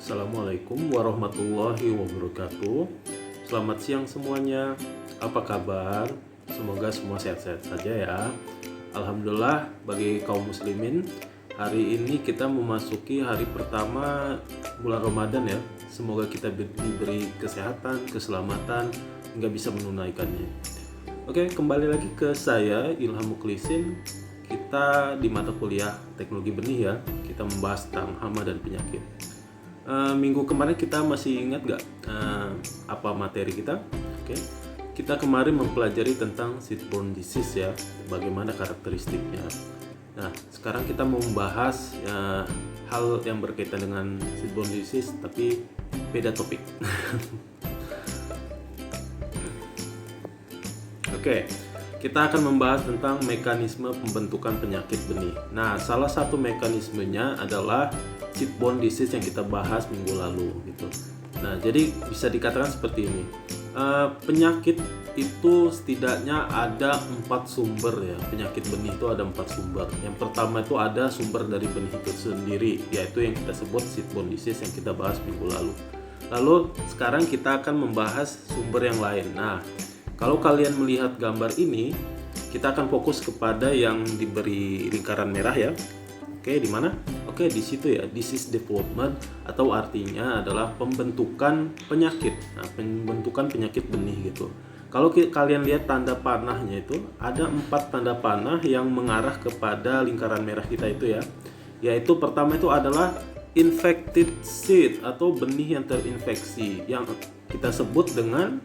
Assalamualaikum warahmatullahi wabarakatuh. Selamat siang semuanya. Apa kabar? Semoga semua sehat-sehat saja ya. Alhamdulillah bagi kaum muslimin, hari ini kita memasuki hari pertama bulan Ramadan ya. Semoga kita diberi kesehatan, keselamatan hingga bisa menunaikannya. Oke, kembali lagi ke saya Ilham Muklisin. Kita di mata kuliah Teknologi Benih ya. Kita membahas tentang hama dan penyakit. Minggu kemarin kita masih ingat nggak apa materi kita? Oke, kita kemarin mempelajari tentang seedborne disease ya, bagaimana karakteristiknya. Nah, sekarang kita mau membahas hal yang berkaitan dengan seedborne disease, tapi beda topik. Oke, kita akan membahas tentang mekanisme pembentukan penyakit benih. Nah, salah satu mekanismenya adalah seedborne disease yang kita bahas minggu lalu gitu. Nah, jadi bisa dikatakan seperti ini. Penyakit itu setidaknya ada 4 sumber ya. Penyakit benih itu ada 4 sumber. Yang pertama itu ada sumber dari benih itu sendiri, yaitu yang kita sebut seedborne disease yang kita bahas minggu lalu. Lalu sekarang kita akan membahas sumber yang lain. Nah, kalau kalian melihat gambar ini, kita akan fokus kepada yang diberi lingkaran merah ya. Oke, di mana? Oke, di situ ya, disease development atau artinya adalah pembentukan penyakit. Nah, pembentukan penyakit benih gitu. Kalau kalian lihat tanda panahnya itu, ada 4 tanda panah yang mengarah kepada lingkaran merah kita itu ya. Yaitu pertama itu adalah infected seed atau benih yang terinfeksi, yang kita sebut dengan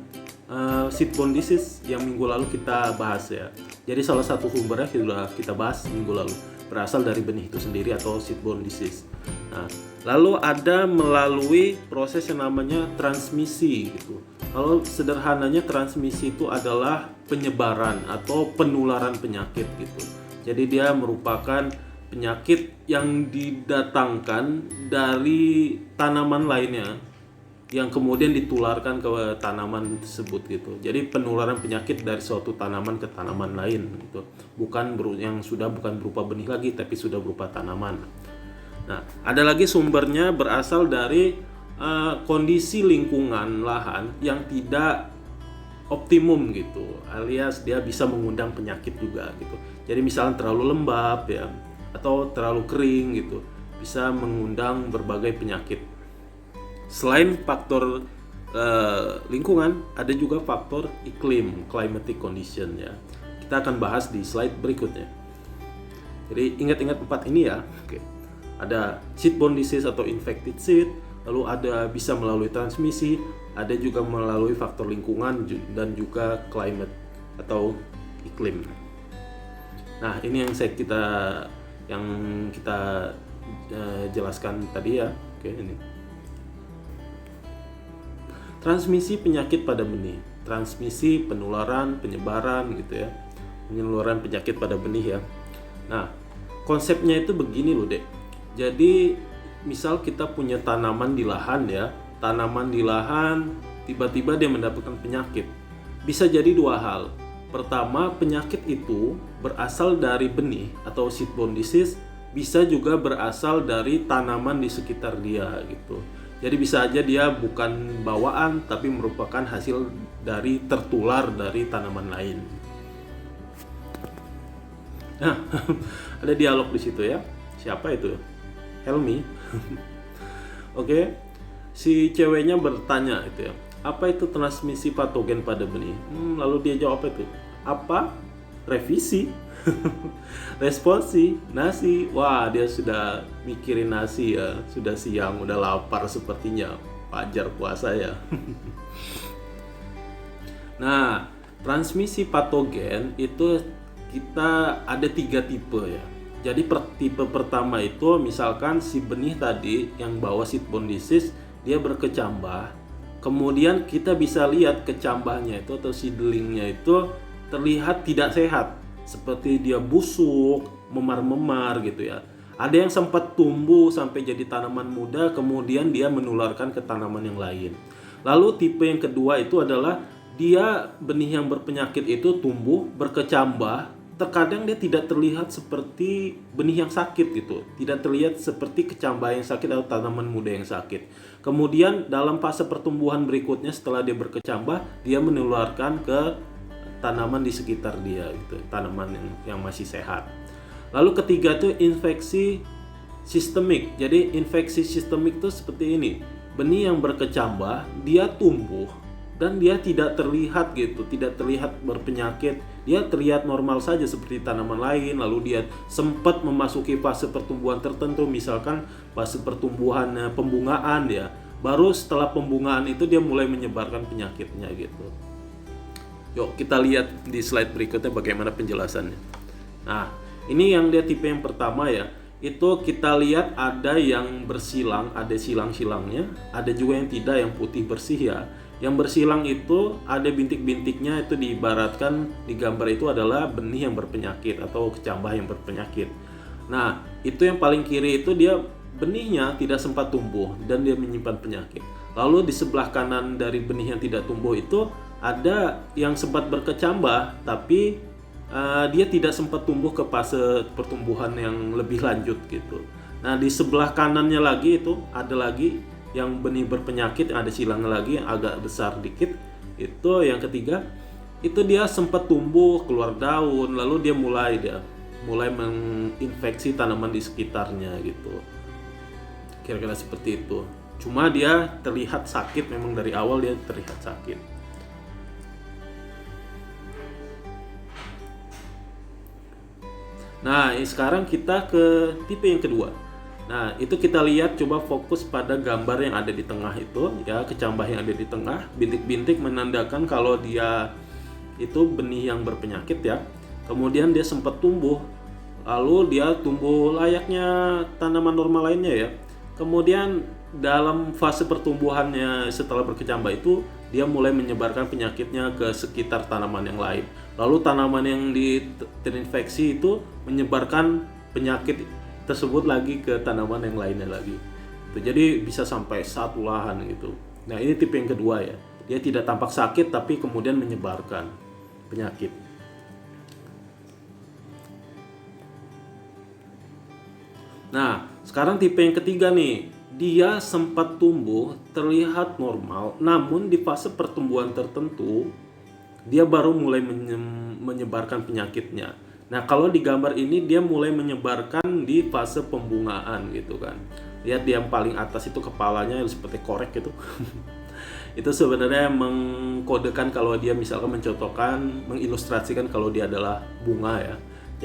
seedborne disease yang minggu lalu kita bahas ya. Jadi salah satu sumbernya sudah kita bahas minggu lalu, berasal dari benih itu sendiri atau seedborne disease. Nah, lalu ada melalui proses yang namanya transmisi gitu. Kalau sederhananya transmisi itu adalah penyebaran atau penularan penyakit gitu. Jadi dia merupakan penyakit yang didatangkan dari tanaman lainnya yang kemudian ditularkan ke tanaman tersebut gitu. Jadi penularan penyakit dari suatu tanaman ke tanaman lain gitu. Bukan berupa benih lagi, tapi sudah berupa tanaman. Nah, ada lagi sumbernya berasal dari kondisi lingkungan lahan yang tidak optimum gitu, alias dia bisa mengundang penyakit juga gitu. Jadi misalnya terlalu lembab ya, atau terlalu kering gitu, bisa mengundang berbagai penyakit. Selain faktor lingkungan, ada juga faktor iklim, climatic condition ya. Kita akan bahas di slide berikutnya. Jadi ingat-ingat 4 ini ya. Oke. Ada seedborne disease atau infected seed, lalu ada bisa melalui transmisi, ada juga melalui faktor lingkungan dan juga climate atau iklim. Nah, ini yang kita jelaskan tadi ya. Oke, ini. Transmisi penyakit pada benih, transmisi penularan, penyebaran gitu ya, penyeluruhan penyakit pada benih ya. Nah, konsepnya itu begini loh dek. Jadi misal kita punya tanaman di lahan ya, tanaman di lahan tiba-tiba dia mendapatkan penyakit. Bisa jadi 2 hal. Pertama, penyakit itu berasal dari benih atau seedborne disease, bisa juga berasal dari tanaman di sekitar dia gitu. Jadi bisa aja dia bukan bawaan tapi merupakan hasil dari tertular dari tanaman lain. Nah, ada dialog di situ ya. Siapa itu? Helmi. Oke. Si ceweknya bertanya itu ya. Apa itu transmisi patogen pada benih? Lalu dia jawab itu. Apa? Revisi. Responsi nasi. Wah, dia sudah mikirin nasi ya. Sudah siang, udah lapar sepertinya. Fajar puasa ya. Nah, transmisi patogen itu kita ada 3 tipe ya. Jadi tipe pertama itu misalkan si benih tadi yang bawa seedborne disease, dia berkecambah. Kemudian kita bisa lihat kecambahnya itu atau seedlingnya itu terlihat tidak sehat. Seperti dia busuk, memar-memar gitu ya. Ada yang sempat tumbuh sampai jadi tanaman muda, kemudian dia menularkan ke tanaman yang lain. Lalu tipe yang kedua itu adalah dia benih yang berpenyakit itu tumbuh, berkecambah, terkadang dia tidak terlihat seperti benih yang sakit gitu, tidak terlihat seperti kecambah yang sakit atau tanaman muda yang sakit. Kemudian dalam fase pertumbuhan berikutnya setelah dia berkecambah, dia menularkan ke tanaman di sekitar dia gitu, tanaman yang masih sehat. Lalu ketiga tuh infeksi sistemik. Jadi infeksi sistemik itu seperti ini. Benih yang berkecambah, dia tumbuh dan dia tidak terlihat gitu, tidak terlihat berpenyakit. Dia terlihat normal saja seperti tanaman lain. Lalu dia sempat memasuki fase pertumbuhan tertentu, misalkan fase pertumbuhan pembungaan ya. Baru setelah pembungaan itu dia mulai menyebarkan penyakitnya gitu. Yuk kita lihat di slide berikutnya bagaimana penjelasannya. Nah, ini yang dia tipe yang pertama ya. Itu kita lihat ada yang bersilang, ada silang-silangnya, ada juga yang tidak, yang putih bersih ya. Yang bersilang itu ada bintik-bintiknya, itu diibaratkan di gambar itu adalah benih yang berpenyakit atau kecambah yang berpenyakit. Nah, itu yang paling kiri itu dia benihnya tidak sempat tumbuh dan dia menyimpan penyakit. Lalu di sebelah kanan dari benih yang tidak tumbuh itu ada yang sempat berkecambah tapi dia tidak sempat tumbuh ke fase pertumbuhan yang lebih lanjut gitu. Nah, di sebelah kanannya lagi itu ada lagi yang benih berpenyakit, ada silangnya lagi yang agak besar dikit. Itu yang ketiga, itu dia sempat tumbuh, keluar daun, lalu dia mulai menginfeksi tanaman di sekitarnya gitu. Kira-kira seperti itu. Cuma dia terlihat sakit, memang dari awal dia terlihat sakit. Nah, sekarang kita ke tipe yang kedua. Nah, itu kita lihat, coba fokus pada gambar yang ada di tengah itu ya, kecambah yang ada di tengah, bintik-bintik menandakan kalau dia itu benih yang berpenyakit ya. Kemudian dia sempat tumbuh, lalu dia tumbuh layaknya tanaman normal lainnya ya. Kemudian dalam fase pertumbuhannya setelah berkecambah itu dia mulai menyebarkan penyakitnya ke sekitar tanaman yang lain. Lalu tanaman yang terinfeksi itu menyebarkan penyakit tersebut lagi ke tanaman yang lainnya lagi. Jadi bisa sampai satu lahan gitu. Nah, ini tipe yang kedua ya. Dia tidak tampak sakit tapi kemudian menyebarkan penyakit. Nah, sekarang tipe yang ketiga nih. Dia sempat tumbuh, terlihat normal, namun di fase pertumbuhan tertentu dia baru mulai menyebarkan penyakitnya. Nah, kalau di gambar ini dia mulai menyebarkan di fase pembungaan gitu kan. Lihat di yang paling atas itu kepalanya seperti korek gitu. Itu sebenarnya mengkodekan kalau dia misalkan mencontohkan, mengilustrasikan kalau dia adalah bunga ya.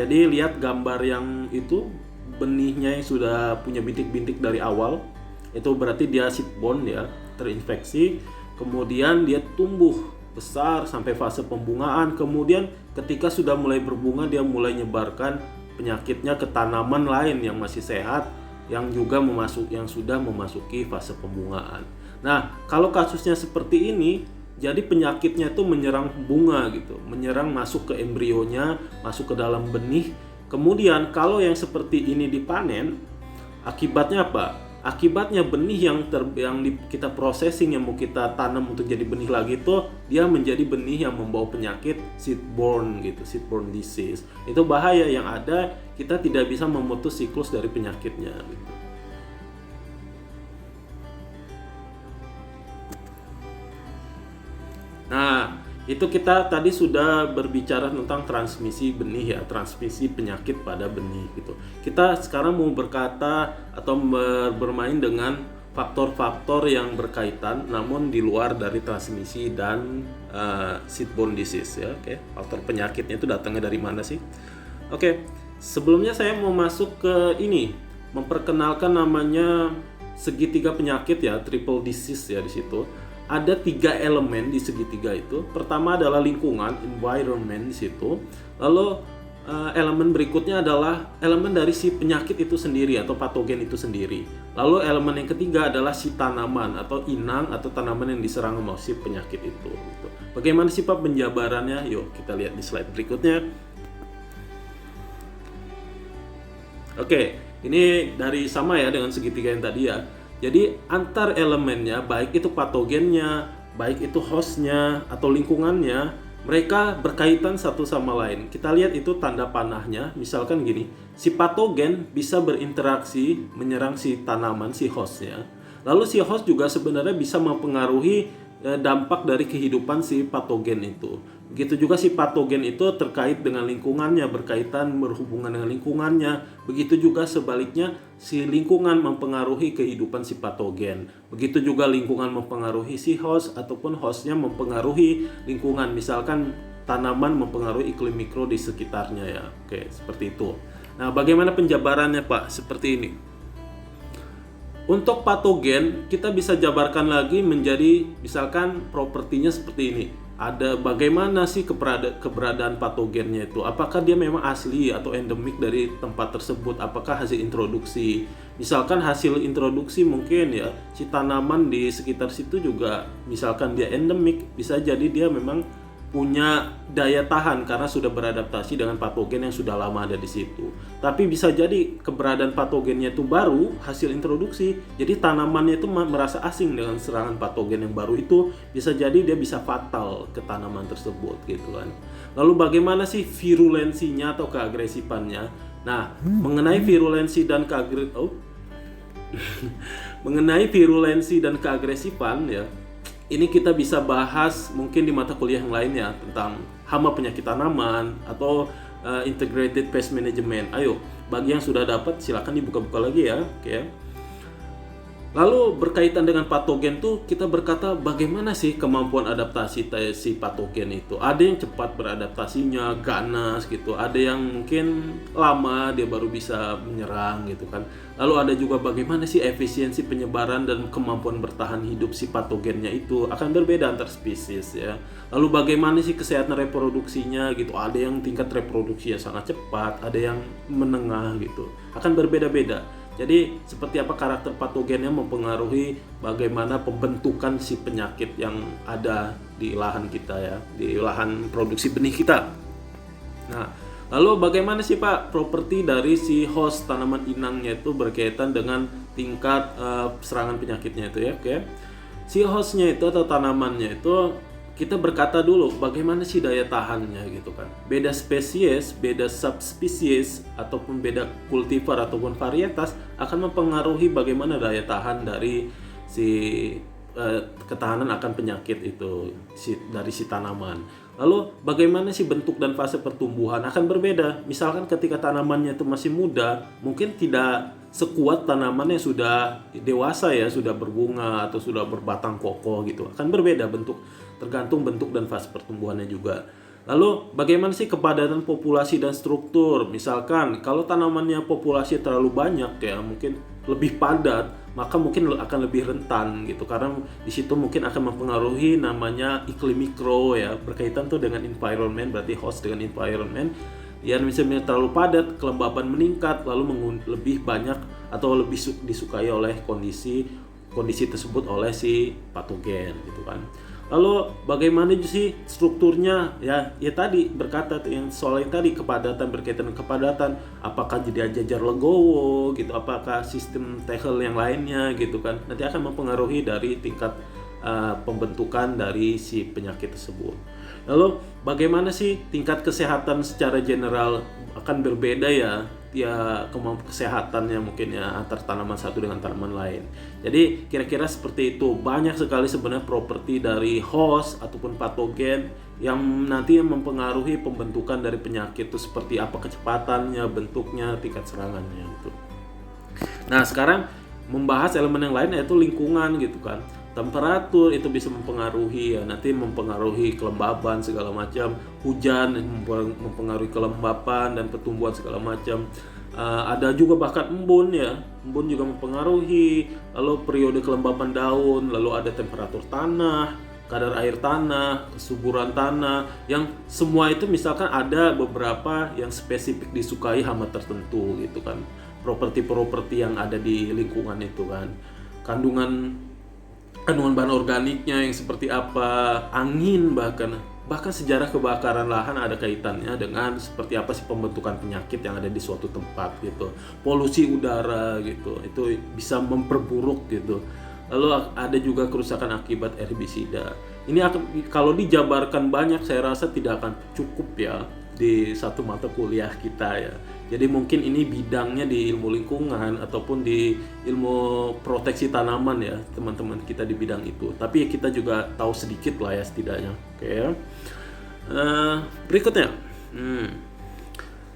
Jadi lihat gambar yang itu, benihnya yang sudah punya bintik-bintik dari awal, itu berarti dia seedborne ya, terinfeksi, kemudian dia tumbuh besar sampai fase pembungaan, kemudian ketika sudah mulai berbunga dia mulai menyebarkan penyakitnya ke tanaman lain yang masih sehat yang juga sudah memasuki fase pembungaan. Nah, kalau kasusnya seperti ini, jadi penyakitnya itu menyerang bunga gitu, menyerang masuk ke embrionya, masuk ke dalam benih. Kemudian kalau yang seperti ini dipanen, akibatnya apa? Akibatnya benih yang kita processing, yang mau kita tanam untuk jadi benih lagi itu, dia menjadi benih yang membawa penyakit seedborne gitu, seedborne disease. Itu bahaya, yang ada kita tidak bisa memutus siklus dari penyakitnya gitu. Nah, itu kita tadi sudah berbicara tentang transmisi benih ya, transmisi penyakit pada benih gitu. Kita sekarang mau berkata atau bermain dengan faktor-faktor yang berkaitan namun di luar dari transmisi dan seedborne disease ya. Oke, faktor penyakitnya itu datangnya dari mana sih? Oke, sebelumnya saya mau masuk ke ini, memperkenalkan namanya segitiga penyakit ya, triple disease ya di situ. Ada 3 elemen di segitiga itu. Pertama adalah lingkungan, environment di situ. Lalu elemen berikutnya adalah elemen dari si penyakit itu sendiri atau patogen itu sendiri. Lalu elemen yang ketiga adalah si tanaman atau inang atau tanaman yang diserang sama si penyakit itu. Gitu. Bagaimana sih Pak penjabarannya? Yuk kita lihat di slide berikutnya. Oke, ini dari sama ya dengan segitiga yang tadi ya. Jadi antar elemennya, baik itu patogennya, baik itu hostnya atau lingkungannya, mereka berkaitan satu sama lain. Kita lihat itu tanda panahnya, misalkan gini, si patogen bisa berinteraksi menyerang si tanaman, si hostnya. Lalu si host juga sebenarnya bisa mempengaruhi dampak dari kehidupan si patogen itu. Begitu juga si patogen itu terkait dengan lingkungannya, berhubungan dengan lingkungannya. Begitu juga sebaliknya si lingkungan mempengaruhi kehidupan si patogen. Begitu juga lingkungan mempengaruhi si host ataupun hostnya mempengaruhi lingkungan. Misalkan tanaman mempengaruhi iklim mikro di sekitarnya ya. Oke, seperti itu. Nah, bagaimana penjabarannya Pak? Seperti ini. Untuk patogen, kita bisa jabarkan lagi menjadi misalkan propertinya seperti ini. Ada bagaimana sih keberadaan patogennya itu? Apakah dia memang asli atau endemik dari tempat tersebut? Apakah hasil introduksi? Misalkan hasil introduksi mungkin ya, si tanaman di sekitar situ juga misalkan dia endemik, bisa jadi dia memang punya daya tahan karena sudah beradaptasi dengan patogen yang sudah lama ada di situ. Tapi bisa jadi keberadaan patogennya itu baru hasil introduksi. Jadi tanamannya itu merasa asing dengan serangan patogen yang baru itu, bisa jadi dia bisa fatal ke tanaman tersebut gitu kan. Lalu bagaimana sih virulensinya atau keagresifannya? Nah, mengenai virulensi dan mengenai virulensi dan keagresifan ya, ini kita bisa bahas mungkin di mata kuliah yang lainnya tentang hama penyakit tanaman atau integrated pest management. Ayo, bagi yang sudah dapat silakan dibuka-buka lagi ya. Oke. Lalu berkaitan dengan patogen tuh kita berkata bagaimana sih kemampuan adaptasi si patogen itu. Ada yang cepat beradaptasinya, ganas gitu. Ada yang mungkin lama dia baru bisa menyerang gitu kan. Lalu ada juga bagaimana sih efisiensi penyebaran dan kemampuan bertahan hidup si patogennya itu akan berbeda antar spesies ya. Lalu bagaimana sih kesehatan reproduksinya gitu. Ada yang tingkat reproduksinya sangat cepat, ada yang menengah gitu. Akan berbeda-beda. Jadi seperti apa karakter patogennya mempengaruhi bagaimana pembentukan si penyakit yang ada di lahan kita ya, di lahan produksi benih kita. Nah, lalu bagaimana sih Pak properti dari si host tanaman inangnya itu berkaitan dengan tingkat serangan penyakitnya itu ya, oke. Si hostnya itu atau tanamannya itu kita berkata dulu bagaimana sih daya tahannya gitu kan. Beda spesies, beda subspesies ataupun beda kultivar ataupun varietas akan mempengaruhi bagaimana daya tahan dari si ketahanan akan penyakit itu dari si tanaman. Lalu bagaimana sih bentuk dan fase pertumbuhan akan berbeda. Misalkan ketika tanamannya itu masih muda, mungkin tidak sekuat tanaman yang sudah dewasa ya, sudah berbunga atau sudah berbatang kokoh gitu. Akan berbeda bentuk, tergantung bentuk dan fase pertumbuhannya juga. Lalu bagaimana sih kepadatan populasi dan struktur? Misalkan kalau tanamannya populasi terlalu banyak ya, mungkin lebih padat, maka mungkin akan lebih rentan gitu, karena di situ mungkin akan mempengaruhi namanya iklim mikro ya, berkaitan tuh dengan environment, berarti host dengan environment. Ya misalnya terlalu padat, kelembapan meningkat, lalu lebih banyak atau lebih disukai oleh kondisi tersebut oleh si patogen gitu kan. Lalu bagaimana sih strukturnya ya tadi berkata yang soal yang tadi kepadatan, berkaitan dengan kepadatan, apakah jadi jajar legowo gitu, apakah sistem tegel yang lainnya gitu kan, nanti akan mempengaruhi dari tingkat pembentukan dari si penyakit tersebut. Lalu bagaimana sih tingkat kesehatan secara general akan berbeda ya kemampuan kesehatannya mungkin ya antar tanaman satu dengan tanaman lain. Jadi kira-kira seperti itu. Banyak sekali sebenarnya properti dari host ataupun patogen yang nanti mempengaruhi pembentukan dari penyakit itu, seperti apa kecepatannya, bentuknya, tingkat serangannya gitu. Nah, sekarang membahas elemen yang lain yaitu lingkungan gitu kan. Temperatur itu bisa mempengaruhi ya, nanti mempengaruhi kelembaban segala macam, hujan mempengaruhi kelembapan dan pertumbuhan segala macam. Ada juga bahkan embun ya, embun juga mempengaruhi, lalu periode kelembapan daun, lalu ada temperatur tanah, kadar air tanah, kesuburan tanah, yang semua itu misalkan ada beberapa yang spesifik disukai hama tertentu gitu kan, properti-properti yang ada di lingkungan itu kan, kandungan bahan organiknya yang seperti apa, angin bahkan sejarah kebakaran lahan ada kaitannya dengan seperti apa sih pembentukan penyakit yang ada di suatu tempat gitu, polusi udara gitu, itu bisa memperburuk gitu. Lalu ada juga kerusakan akibat herbisida. ini akan, kalau dijabarkan banyak saya rasa tidak akan cukup ya di satu mata kuliah kita ya. Jadi mungkin ini bidangnya di ilmu lingkungan ataupun di ilmu proteksi tanaman ya teman-teman kita di bidang itu. Tapi kita juga tahu sedikit lah ya setidaknya. Oke. Berikutnya.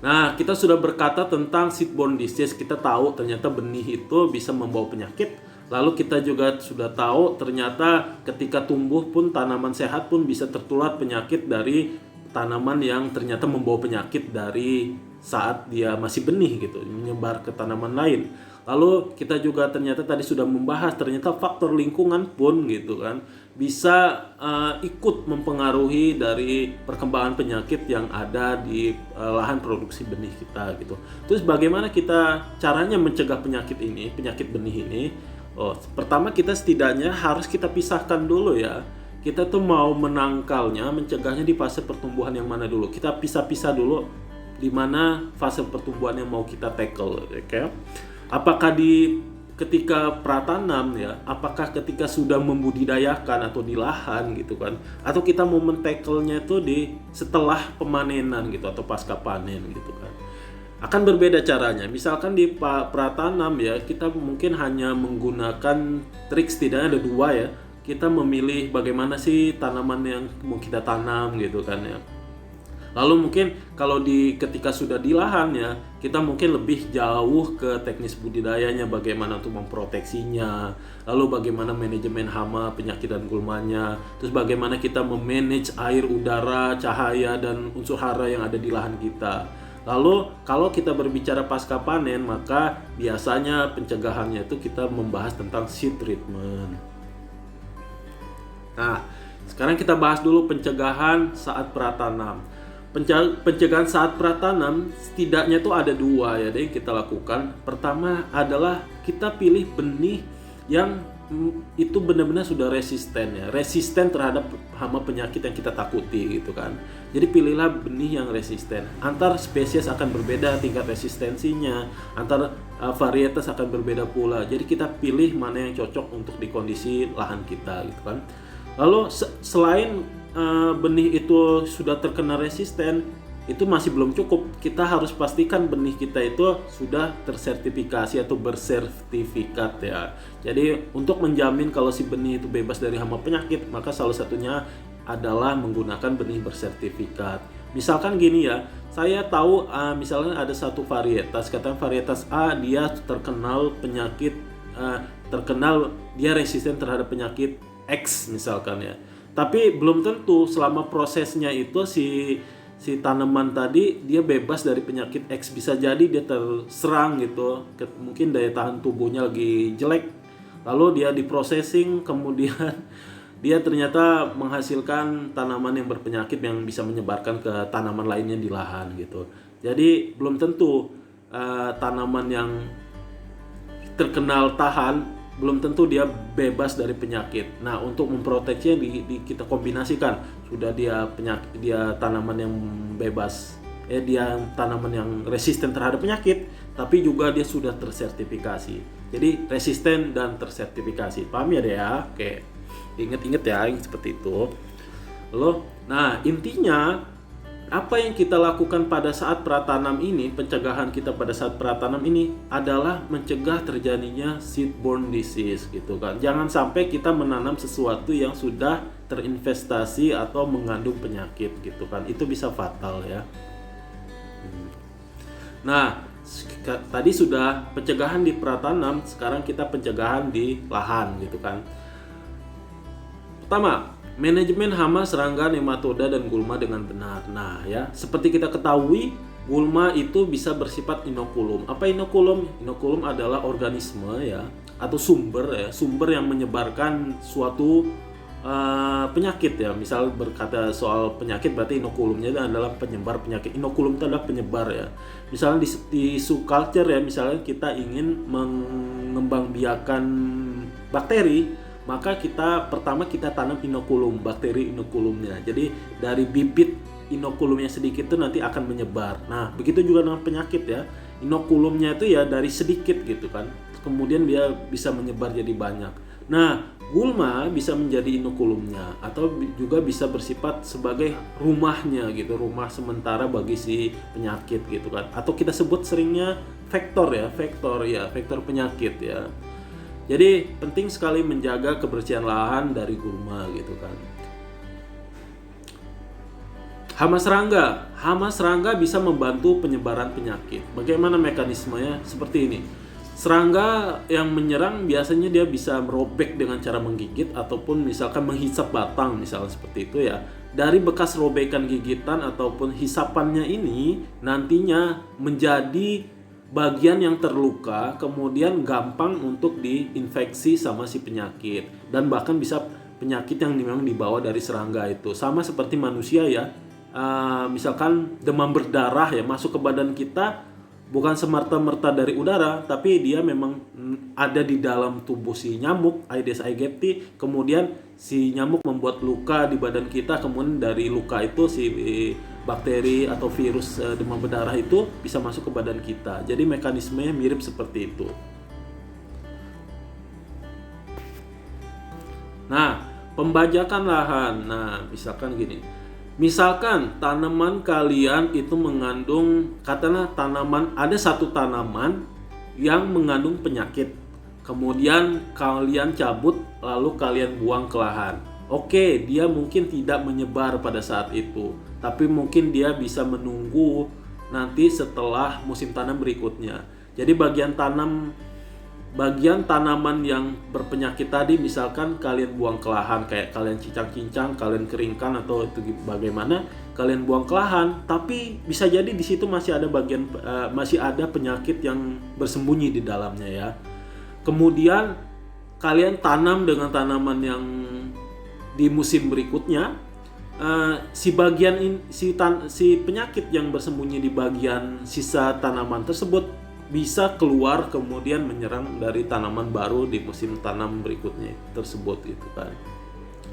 Nah, kita sudah berkata tentang seedborne disease. Kita tahu ternyata benih itu bisa membawa penyakit. Lalu kita juga sudah tahu ternyata ketika tumbuh pun tanaman sehat pun bisa tertular penyakit dari tanaman yang ternyata membawa penyakit dari saat dia masih benih gitu, menyebar ke tanaman lain. Lalu kita juga ternyata tadi sudah membahas ternyata faktor lingkungan pun gitu kan bisa ikut mempengaruhi dari perkembangan penyakit yang ada di lahan produksi benih kita gitu. Terus bagaimana kita caranya mencegah penyakit benih ini? Pertama kita setidaknya harus kita pisahkan dulu ya. Kita tuh mau menangkalnya, mencegahnya di fase pertumbuhan yang mana dulu. Kita pisah-pisah dulu di mana fase pertumbuhan yang mau kita tackle, okay? Apakah ketika pratanam ya, apakah ketika sudah membudidayakan atau di lahan gitu kan, atau kita mau men-tackle-nya itu setelah pemanenan gitu atau pasca panen gitu kan. Akan berbeda caranya. Misalkan di pratanam ya, kita mungkin hanya menggunakan trik, setidaknya ada 2 ya. Kita memilih bagaimana sih tanaman yang mau kita tanam gitu kan ya. Lalu mungkin kalau ketika sudah di lahan ya, kita mungkin lebih jauh ke teknis budidayanya, bagaimana untuk memproteksinya, lalu bagaimana manajemen hama, penyakit dan gulmanya, terus bagaimana kita memanage air, udara, cahaya dan unsur hara yang ada di lahan kita. Lalu kalau kita berbicara pasca panen, maka biasanya pencegahannya itu kita membahas tentang seed treatment. Nah, sekarang kita bahas dulu pencegahan saat pratanam. Pencegahan saat pratanam setidaknya tuh ada 2 ya yang kita lakukan. Pertama adalah kita pilih benih yang itu benar-benar sudah resisten terhadap hama penyakit yang kita takuti gitu kan. Jadi pilihlah benih yang resisten. Antar spesies akan berbeda tingkat resistensinya, antar varietas akan berbeda pula. Jadi kita pilih mana yang cocok untuk di kondisi lahan kita gitu kan. Lalu selain benih itu sudah terkena resisten, itu masih belum cukup. Kita harus pastikan benih kita itu sudah tersertifikasi atau bersertifikat ya. Jadi untuk menjamin kalau si benih itu bebas dari hama penyakit, maka salah satunya adalah menggunakan benih bersertifikat. Misalkan gini ya, saya tahu misalnya ada satu varietas, katakan varietas A dia terkenal penyakit, dia resisten terhadap penyakit X misalkan ya. Tapi belum tentu selama prosesnya itu si tanaman tadi dia bebas dari penyakit X. Bisa jadi dia terserang gitu, mungkin daya tahan tubuhnya lagi jelek, lalu dia diprocessing, kemudian dia ternyata menghasilkan tanaman yang berpenyakit yang bisa menyebarkan ke tanaman lainnya di lahan gitu. Jadi belum tentu tanaman yang terkenal tahan belum tentu dia bebas dari penyakit. Nah, untuk memproteksinya kita kombinasikan. Sudah dia tanaman yang bebas, dia tanaman yang resisten terhadap penyakit, tapi juga dia sudah tersertifikasi. Jadi resisten dan tersertifikasi. Paham ya deh ya? Oke. Ingat-ingat ya seperti itu. Loh. Nah, intinya apa yang kita lakukan pada saat pratanam ini, pencegahan kita pada saat pratanam ini adalah mencegah terjadinya seedborne disease gitu kan. Jangan sampai kita menanam sesuatu yang sudah terinvestasi atau mengandung penyakit gitu kan. Itu bisa fatal ya. Nah, tadi sudah pencegahan di pratanam, sekarang kita pencegahan di lahan gitu kan. Pertama, manajemen hama, serangga, nematoda, dan gulma dengan benar. Nah ya, seperti kita ketahui, gulma itu bisa bersifat inokulum. Apa inokulum? Inokulum adalah organisme ya, atau sumber yang menyebarkan suatu penyakit ya. Misal berkata soal penyakit, berarti inokulumnya adalah penyebar penyakit. Inokulum itu adalah penyebar ya. Misalnya di subculture ya, misalnya kita ingin mengembangbiakan bakteri, maka pertama kita tanam inokulum, bakteri inokulumnya. Jadi dari bibit inokulumnya sedikit itu nanti akan menyebar. Nah, begitu juga dengan penyakit ya. Inokulumnya itu ya dari sedikit gitu kan. Kemudian dia bisa menyebar jadi banyak. Nah, Gulma bisa menjadi inokulumnya atau juga bisa bersifat sebagai rumahnya gitu, rumah sementara bagi si penyakit gitu kan. Atau kita sebut seringnya vektor penyakit ya. Jadi penting sekali menjaga kebersihan lahan dari gulma gitu kan. Hama serangga bisa membantu penyebaran penyakit. Bagaimana mekanismenya? Seperti ini. Serangga yang menyerang biasanya dia bisa merobek dengan cara menggigit ataupun misalkan menghisap batang, misalnya seperti itu ya. Dari bekas robekan gigitan ataupun hisapannya ini nantinya menjadi bagian yang terluka, kemudian gampang untuk diinfeksi sama si penyakit, dan bahkan bisa penyakit yang memang dibawa dari serangga itu. Sama seperti manusia ya. Misalkan demam berdarah ya masuk ke badan kita, bukan semerta-merta dari udara, tapi dia memang ada di dalam tubuh si nyamuk Aedes aegypti. Kemudian si nyamuk membuat luka di badan kita, kemudian dari luka itu si bakteri atau virus demam berdarah itu bisa masuk ke badan kita. Jadi mekanismenya mirip seperti itu. Nah, pembajakan lahan. Nah, misalkan gini. Misalkan tanaman kalian itu mengandung, katakanlah ada satu tanaman yang mengandung penyakit. Kemudian kalian cabut lalu kalian buang ke lahan. Oke, dia mungkin tidak menyebar pada saat itu, tapi mungkin dia bisa menunggu nanti setelah musim tanam berikutnya. Jadi bagian tanaman yang berpenyakit tadi misalkan kalian buang ke lahan, kayak kalian cincang-cincang, kalian keringkan atau itu bagaimana, kalian buang ke lahan, tapi bisa jadi di situ masih ada penyakit yang bersembunyi di dalamnya ya. Kemudian kalian tanam dengan tanaman yang di musim berikutnya, si penyakit yang bersembunyi di bagian sisa tanaman tersebut bisa keluar kemudian menyerang dari tanaman baru di musim tanam berikutnya tersebut gitu kan.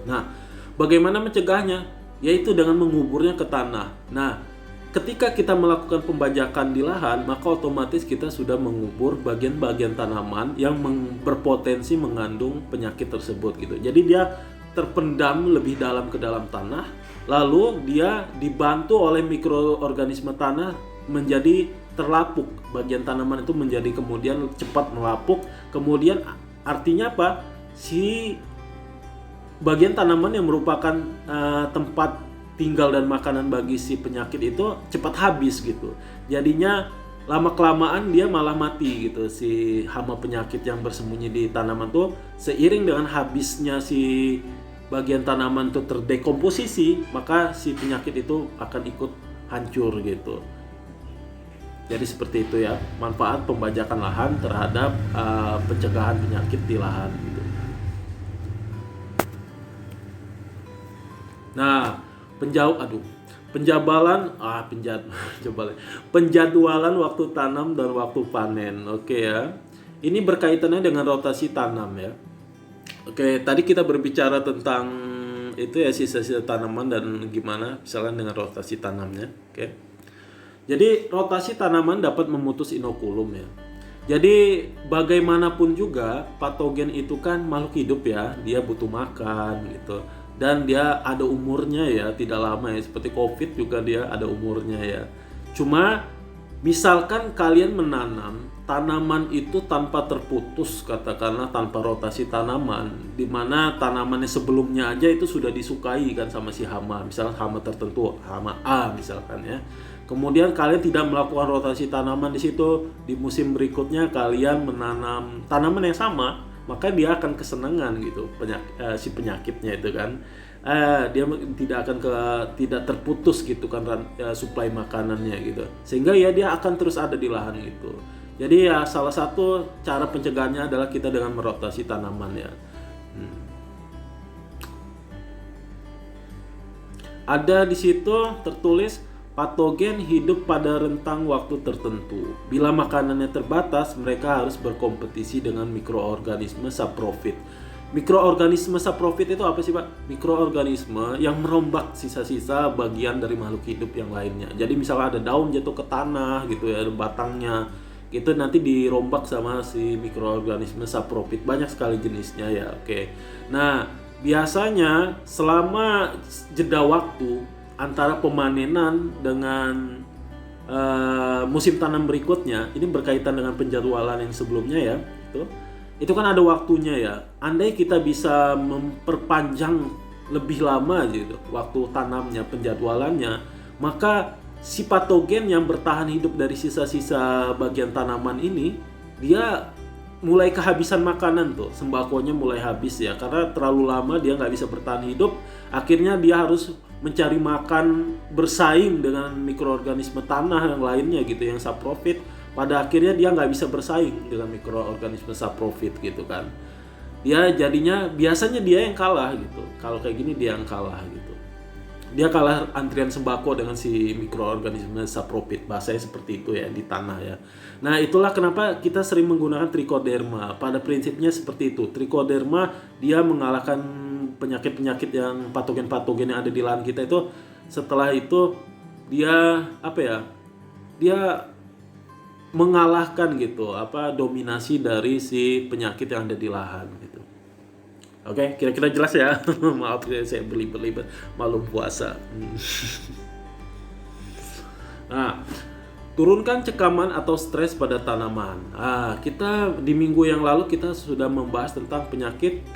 Nah, bagaimana mencegahnya? Yaitu dengan menguburnya ke tanah. Nah, ketika kita melakukan pembajakan di lahan, maka otomatis kita sudah mengubur bagian-bagian tanaman yang berpotensi mengandung penyakit tersebut gitu. Jadi dia terpendam lebih dalam ke dalam tanah, lalu dia dibantu oleh mikroorganisme tanah menjadi terlapuk. Bagian tanaman itu menjadi kemudian cepat melapuk. Kemudian artinya apa? Si bagian tanaman yang merupakan tempat tinggal dan makanan bagi si penyakit itu cepat habis gitu. Jadinya lama-kelamaan dia malah mati gitu, si hama penyakit yang bersembunyi di tanaman tuh. Seiring dengan habisnya si bagian tanaman itu terdekomposisi, maka si penyakit itu akan ikut hancur gitu. Jadi seperti itu ya, manfaat pembajakan lahan terhadap pencegahan penyakit di lahan gitu. Nah, penjadwalan waktu tanam dan waktu panen. Oke ya. Ini berkaitannya dengan rotasi tanam ya. Oke, tadi kita berbicara tentang itu ya, sisa-sisa tanaman dan gimana misalkan dengan rotasi tanamnya. Oke. Jadi rotasi tanaman dapat memutus inokulum ya. Jadi bagaimanapun juga patogen itu kan makhluk hidup ya, dia butuh makan gitu. Dan dia ada umurnya ya, tidak lama ya, seperti COVID juga dia ada umurnya ya. Cuma misalkan kalian menanam tanaman itu tanpa terputus, katakanlah tanpa rotasi tanaman, di mana tanamannya sebelumnya aja itu sudah disukai kan sama si hama, misalnya hama tertentu, hama A misalkan ya. Kemudian kalian tidak melakukan rotasi tanaman di situ, di musim berikutnya kalian menanam tanaman yang sama, maka dia akan kesenangan gitu si penyakitnya itu kan. Dia tidak terputus gitu kan suplai makanannya gitu. Sehingga ya dia akan terus ada di lahan gitu. Jadi ya salah satu cara pencegahannya adalah kita dengan merotasi tanaman ya. Ada di situ tertulis patogen hidup pada rentang waktu tertentu. Bila makanannya terbatas, mereka harus berkompetisi dengan mikroorganisme saprofit. Mikroorganisme saprofit itu apa sih Pak? Mikroorganisme yang merombak sisa-sisa bagian dari makhluk hidup yang lainnya. Jadi misalnya ada daun jatuh ke tanah gitu ya, batangnya, itu nanti dirombak sama si mikroorganisme saprofit. Banyak sekali jenisnya ya. Oke. Nah, biasanya selama jeda waktu antara pemanenan dengan musim tanam berikutnya, ini berkaitan dengan penjadwalan yang sebelumnya ya, itu kan ada waktunya ya. Andai kita bisa memperpanjang lebih lama gitu waktu tanamnya, penjadwalannya, maka si patogen yang bertahan hidup dari sisa-sisa bagian tanaman ini, dia mulai kehabisan makanan tuh, sembakonya mulai habis ya, karena terlalu lama dia nggak bisa bertahan hidup. Akhirnya dia harus mencari makan, bersaing dengan mikroorganisme tanah yang lainnya gitu, yang saprofit. Pada akhirnya dia nggak bisa bersaing dengan mikroorganisme saprofit gitu kan. Dia jadinya biasanya dia yang kalah gitu. Kalau kayak gini dia yang kalah gitu. Dia kalah antrian sembako dengan si mikroorganisme saprofit, bahasanya seperti itu ya di tanah ya. Nah, itulah kenapa kita sering menggunakan trichoderma. Pada prinsipnya seperti itu. Trichoderma dia mengalahkan penyakit-penyakit yang patogen-patogen yang ada di lahan kita itu. Setelah itu dia dia mengalahkan gitu dominasi dari si penyakit yang ada di lahan gitu. Oke, kira-kira jelas ya. Maaf ya, saya berlibat malam puasa. Nah, turunkan cekaman atau stres pada tanaman. Kita di minggu yang lalu kita sudah membahas tentang penyakit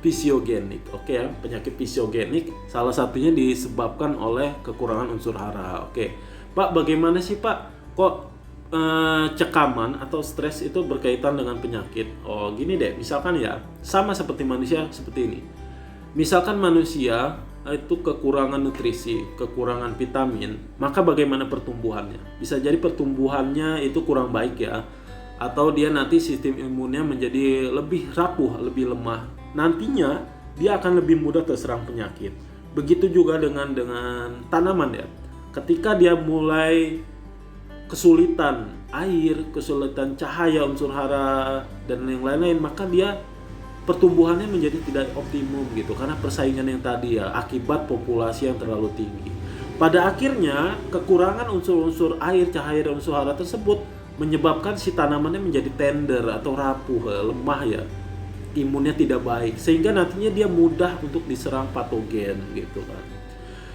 fisiogenik. Oke ya, penyakit fisiogenik salah satunya disebabkan oleh kekurangan unsur hara. Oke, Pak, bagaimana sih Pak kok cekaman atau stres itu berkaitan dengan penyakit? Oh, gini deh, misalkan ya, sama seperti manusia seperti ini. Misalkan manusia itu kekurangan nutrisi, kekurangan vitamin, maka bagaimana pertumbuhannya? Bisa jadi pertumbuhannya itu kurang baik ya, atau dia nanti sistem imunnya menjadi lebih rapuh, lebih lemah. Nantinya dia akan lebih mudah terserang penyakit. Begitu juga dengan tanaman ya. Ketika dia mulai kesulitan air, kesulitan cahaya, unsur hara dan yang lain-lain, maka dia pertumbuhannya menjadi tidak optimum gitu, karena persaingan yang tadi ya, akibat populasi yang terlalu tinggi. Pada akhirnya kekurangan unsur-unsur air, cahaya dan unsur hara tersebut menyebabkan si tanamannya menjadi tender atau rapuh, lemah ya, imunnya tidak baik, sehingga nantinya dia mudah untuk diserang patogen gitu kan.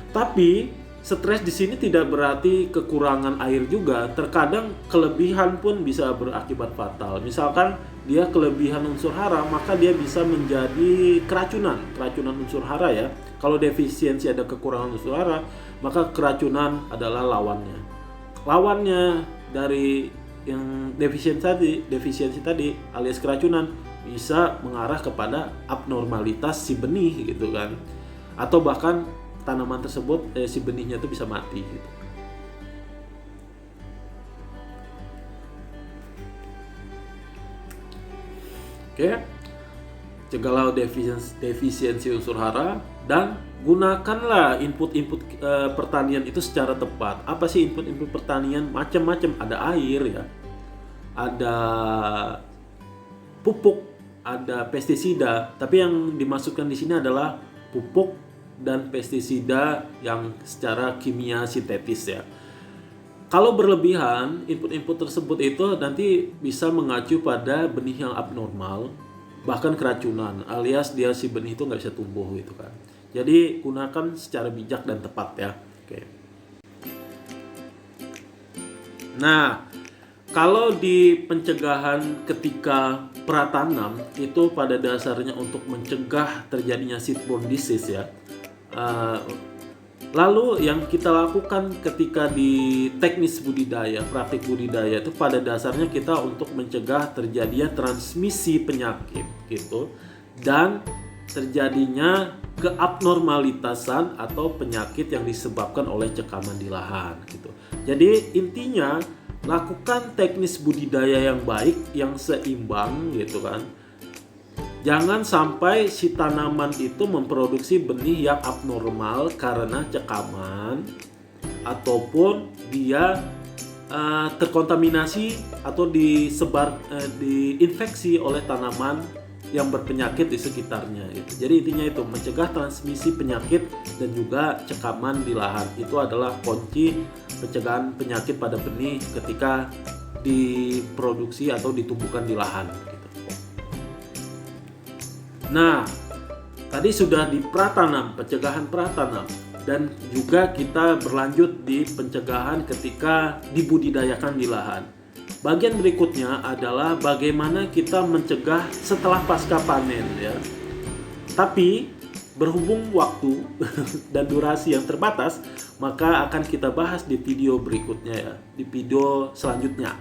Tapi stres di sini tidak berarti kekurangan air juga. Terkadang kelebihan pun bisa berakibat fatal. Misalkan dia kelebihan unsur hara, maka dia bisa menjadi keracunan unsur hara ya. Kalau defisiensi ada kekurangan unsur hara, maka keracunan adalah lawannya. Lawannya dari yang defisiensi tadi alias keracunan bisa mengarah kepada abnormalitas si benih gitu kan. Atau bahkan tanaman tersebut si benihnya itu bisa mati gitu. Oke. Cegahlah defisiensi unsur hara dan gunakanlah input pertanian itu secara tepat. Apa sih input pertanian? Macam-macam, ada air ya. Ada pupuk, ada pestisida, tapi yang dimasukkan di sini adalah pupuk dan pestisida yang secara kimia sintetis ya. Kalau berlebihan, input tersebut itu nanti bisa mengacu pada benih yang abnormal, bahkan keracunan, alias dia si benih itu nggak bisa tumbuh gitu kan. Jadi gunakan secara bijak dan tepat ya. Oke. Nah, kalau di pencegahan ketika pratanam itu pada dasarnya untuk mencegah terjadinya seedborne disease ya. Lalu yang kita lakukan ketika di teknis budidaya, praktik budidaya itu pada dasarnya kita untuk mencegah terjadinya transmisi penyakit gitu, dan terjadinya keabnormalitasan atau penyakit yang disebabkan oleh cekaman di lahan gitu. Jadi intinya lakukan teknis budidaya yang baik, yang seimbang gitu kan. Jangan sampai si tanaman itu memproduksi benih yang abnormal karena cekaman, ataupun dia terkontaminasi atau diinfeksi oleh tanaman yang berpenyakit di sekitarnya gitu. Jadi intinya itu mencegah transmisi penyakit dan juga cekaman di lahan. Itu adalah kunci pencegahan penyakit pada benih ketika diproduksi atau ditumbuhkan di lahan gitu. Nah, tadi sudah di pratanam, pencegahan pratanam, dan juga kita berlanjut di pencegahan ketika dibudidayakan di lahan. Bagian berikutnya adalah bagaimana kita mencegah setelah pasca panen ya. Tapi berhubung waktu dan durasi yang terbatas, maka akan kita bahas di video berikutnya ya, di video selanjutnya.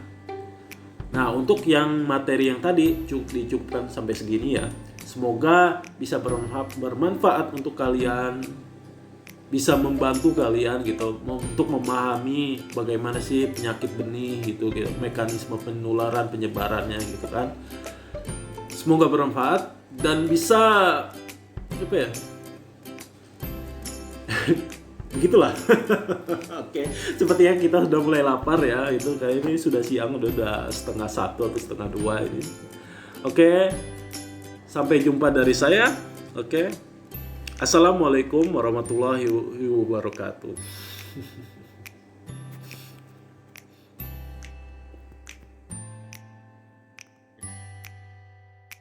Nah, untuk yang materi yang tadi dicukupkan sampai segini ya. Semoga bisa bermanfaat untuk kalian, bisa membantu kalian gitu untuk memahami bagaimana sih penyakit benih gitu, mekanisme penularan penyebarannya gitu kan. Semoga bermanfaat dan bisa apa ya? Begitulah. Oke, sepertinya kita sudah mulai lapar ya. Itu kayak ini sudah siang, udah 1:30 atau 1:30 ini. Oke. Sampai jumpa dari saya. Oke. Assalamualaikum warahmatullahi wabarakatuh.